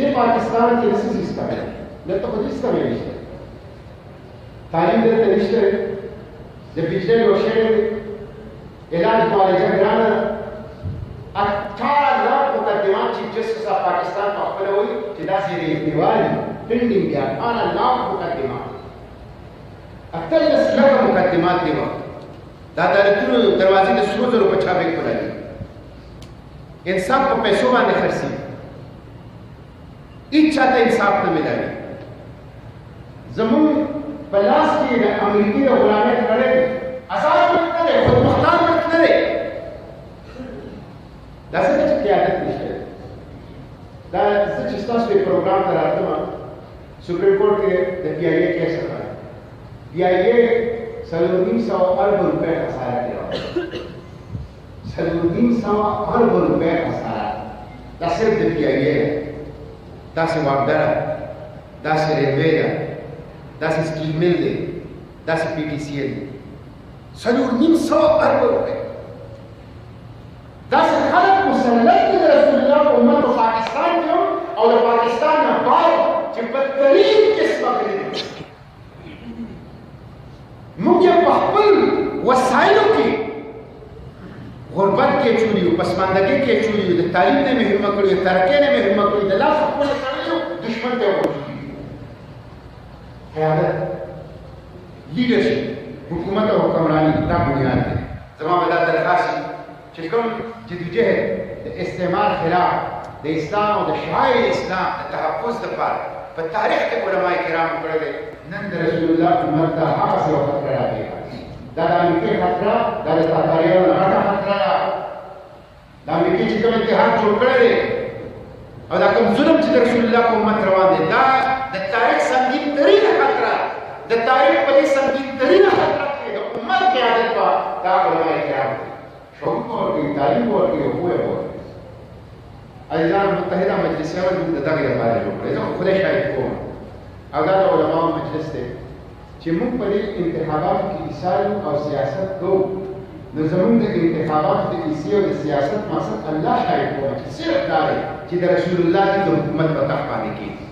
دې پاکستان کې څه سیستم دی دلته خو سیستم یې نشته تعلیم دلته نشته د بجلی روشنې علاج معالجه ګرانه ده 18 लाख मुकदमा chief justice of Pakistan को खबर हुई कि दासी रे दीवारी ट्रेंडिंग गया 18 लाख मुकदमा 18 लाख मुकदमा देवा दादा रतुर दरवाजे ने 100 रुपए छापे खोला इंसाफ को पैसों में खर्ची इच्छा था इंसाफ न मिला जमून पलास की अमेरिकी गुलामी करे आजाद मत करे खुद मुख्तार मत करे دا څه چې قیادت نشته دا څه چې تاسو په پروګرام ته راځم سپریم کورټ کې د پی آی اے کیس راغلی پی آی اے 350 ارب روپے خساره کړو 350 ارب روپے خساره دا صرف د پی آی اے دا څه واګدار دا څه ریلوی دا څه سټیل مل دی دا څه پی ټی سی ال 350 ارب روپے دا څه خلک مسلط دي د رسول الله په امت په پاکستان کې او د پاکستان نه بهر چې بدترین قسمه کړي دي موږ یې په خپل وسایلو کې غربت کې چولی او پسماندګۍ کې چولی د تعلیم نه محروم کړي ترقۍ نه محروم کړي د لاس خپل کړي دشمن ته ورسېږي قیادت لیډرشپ حکومت او حکمرانی دا بنیاد دی زما به دا درخواست چې کوم جدوجهد د استعمار خلاف د اسلام او د شعائر اسلام د تحفظ لپاره په تاریخ کې علماء کرام کړی نن د رسول الله امت ته هغه څه خطر راغلی دا د امریکې خطر دا د تاتاریانو هغه خطر د امریکې چې کوم اتحاد جوړ کړی او دا کوم ظلم چې د رسول الله په امت روان دی دا د تاریخ سنگین ترین خطر د تاریخ په دې سنگین ترین خطر کې د امت قیادت په دا علماء کرام شعور ورکړي تعلیم ورکړي او پوهه ورکړي عزیزان متحده مجلس یې موږ د دغه لپاره جوړ کړی زه خدای شاهد کوم او دا د علماو مجلس دی چې موږ په دې انتخاباتو کې ایثار او سیاست کوو نو زموږ د انتخاباتو د ایثار او د سیاست مقصد الله شاهد کوم چې صرف دا دی چې د رسول الله د حکومت په تخت باندې کېږي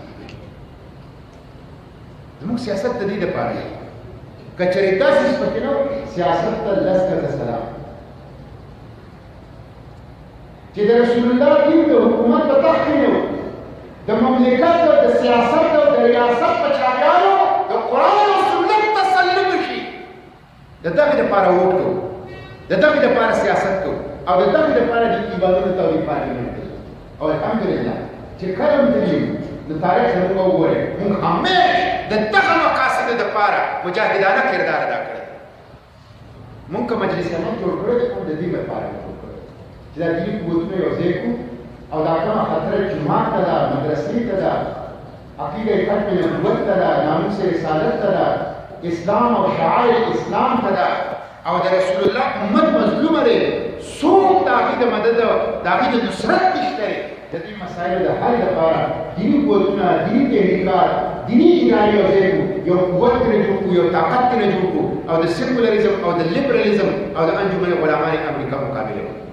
زموږ سیاست د دې لپاره دی که چېرې داسې پکې نه سیاست ته لس کړه سلام چې د رسول الله دین د حکومت په تخت کې نه د مملکت او د سیاست او د ریاست په چاپیانو د قرآن او سنت تسلط شي د دغې لپاره ووټ کوو د دغې لپاره سیاست کوو او د دغې لپاره د عبادتو تولید پارلمنټ کوو او الحمدلله چې کله هم تللي د تاریخ زموږ وګورئ موږ همیش د دغه مقاصدو دپاره مجاهدانه کردار ادا کړی موږ که مجلس امام جوړ کړی دی موږ د دې لپاره چې دا دیني قوتونه یو ځای کړو او دا کومه خطره جومات ته ده مدرسې ته ده عقیده ختم نبوت ته ده ناموس رسالت ته ده اسلام او شعائر اسلام ته ده او د رسول الله امت مظلومه دی څوک د هغې د مدد د هغې د نصرت نشته دی د دې مسایلو د حل لپاره دیني قوتونه دیني تحریکات دیني ادارې یو ځای کړو یو قوت ترې جوړ کړو یو طاقت ترې جوړ کړو او د سیکولریزم او د لیبرلیزم او د انجمن غلامان امریکا مقابله وکړو